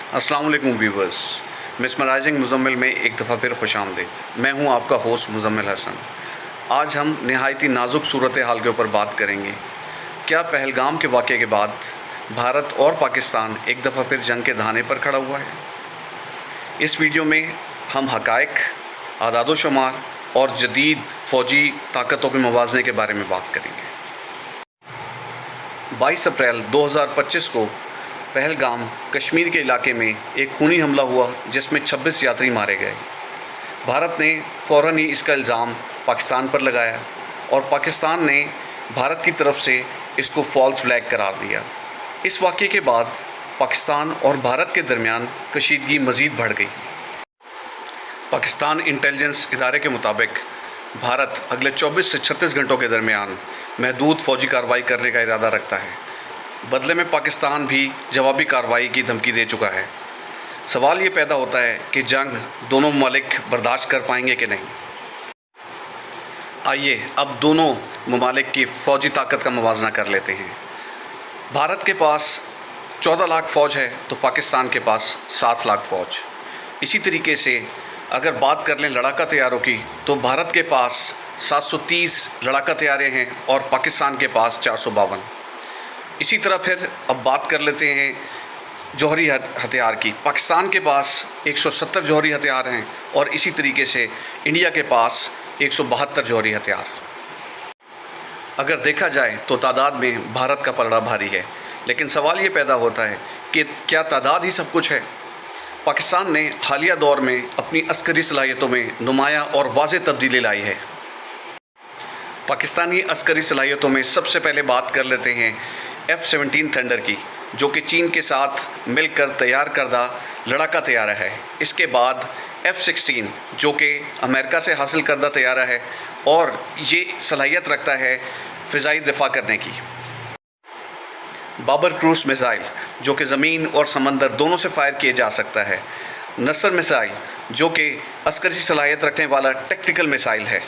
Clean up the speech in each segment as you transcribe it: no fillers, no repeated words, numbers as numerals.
अस्सलाम वालेकुम viewers, mesmerising Muzammil में एक दफ़ा फिर खुश आमदीद। मैं हूं आपका होस्ट मुज़म्मिल हसन। आज हम नहायती नाजुक सूरत हाल के ऊपर बात करेंगे। क्या पहलगाम के वाक़े के बाद भारत और पाकिस्तान एक दफ़ा फिर जंग के दहाने पर खड़ा हुआ है? इस वीडियो में हम हक़ाइक़, आदाद-ओ-शुमार और जदीद फ़ौजी ताकतों के मुवाज़ने के बारे में बात करेंगे। 22 अप्रैल 2025 को पहलगाम कश्मीर के इलाके में एक खूनी हमला हुआ जिसमें 26 यात्री मारे गए। भारत ने फ़ौरन ही इसका इल्ज़ाम पाकिस्तान पर लगाया और पाकिस्तान ने भारत की तरफ से इसको फ़ॉल्स फ्लैग करार दिया। इस वाक़े के बाद पाकिस्तान और भारत के दरमियान कशीदगी मज़ीद बढ़ गई। पाकिस्तान इंटेलिजेंस इदारे के मुताबिक भारत अगले 24 से 36 घंटों के दरमियान महदूद फ़ौजी कार्रवाई करने का इरादा रखता है। बदले में पाकिस्तान भी जवाबी कार्रवाई की धमकी दे चुका है। सवाल ये पैदा होता है कि जंग दोनों ममालिक बर्दाश्त कर पाएंगे कि नहीं। आइए अब दोनों ममालिक की फ़ौजी ताकत का मुवाजना कर लेते हैं। भारत के पास 14 लाख फ़ौज है तो पाकिस्तान के पास 7 लाख फ़ौज। इसी तरीके से अगर बात कर लें लड़ाका तैयारों की तो भारत के पास 730 लड़ाका तैयारे हैं और पाकिस्तान के पास 452। इसी तरह फिर अब बात कर लेते हैं जौहरी हथियार की। पाकिस्तान के पास 170 जौहरी हथियार हैं और इसी तरीके से इंडिया के पास 172 जौहरी हथियार। अगर देखा जाए तो तादाद में भारत का पलड़ा भारी है, लेकिन सवाल ये पैदा होता है कि क्या तादाद ही सब कुछ है? पाकिस्तान ने हालिया दौर में अपनी अस्करी सलाहियतों में नुमायाँ और वाज़ेह तब्दीली लाई है। पाकिस्तानी अस्करी सलाहियतों में सबसे पहले बात कर लेते हैं F-17 थंडर की, जो कि चीन के साथ मिलकर तैयार करदा लड़ाका तैयारा है। इसके बाद F-16 जो कि अमेरिका से हासिल करदा तैयारा है और ये सलाहियत रखता है फ़िज़ाई दिफ़ा करने की। बाबर क्रूज़ मिसाइल जो कि ज़मीन और समंदर दोनों से फ़ायर किए जा सकता है। नसर मिसाइल जो कि अस्करी सलाहियत रखने वाला टैक्टिकल मिसाइल है।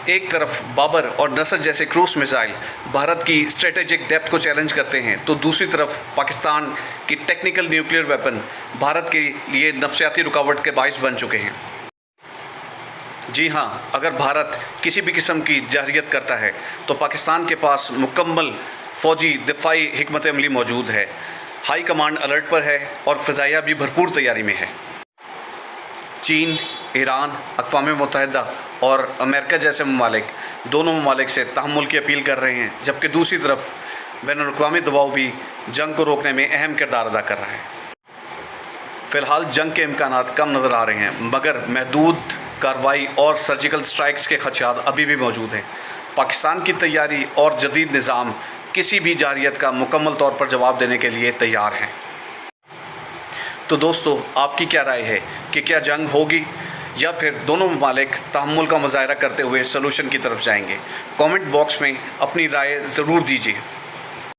एक तरफ बाबर और नसर जैसे क्रूज़ मिसाइल भारत की स्ट्रेटेजिक डेप्थ को चैलेंज करते हैं, तो दूसरी तरफ पाकिस्तान की टेक्निकल न्यूक्लियर वेपन भारत के लिए नफसियाती रुकावट के बाइस बन चुके हैं। जी हाँ, अगर भारत किसी भी किस्म की जारहियत करता है तो पाकिस्तान के पास मुकम्मल फ़ौजी दिफाई हिकमत अमली मौजूद है। हाई कमांड अलर्ट पर है और फ़िज़ाइया भी भरपूर तैयारी में है। चीन, ईरान, अक़वाम मुत्तहिदा और अमेरिका जैसे ममालिक दोनों ममालिक से तहम्मुल की अपील कर रहे हैं, जबकि दूसरी तरफ बैनुल-अक़वामी दबाव भी जंग को रोकने में अहम किरदार अदा कर रहा है। फ़िलहाल जंग के इम्कानात कम नज़र आ रहे हैं, मगर महदूद कार्रवाई और सर्जिकल स्ट्राइक्स के ख़दशात अभी भी मौजूद हैं। पाकिस्तान की तैयारी और जदीद निज़ाम किसी भी जारहियत का मुकम्मल तौर पर जवाब देने के लिए तैयार हैं। तो दोस्तों, आपकी क्या राय है कि क्या जंग होगी या फिर दोनों ममालिक तहम्मुल का मुज़ाहरा करते हुए सलूशन की तरफ जाएंगे? कमेंट बॉक्स में अपनी राय ज़रूर दीजिए।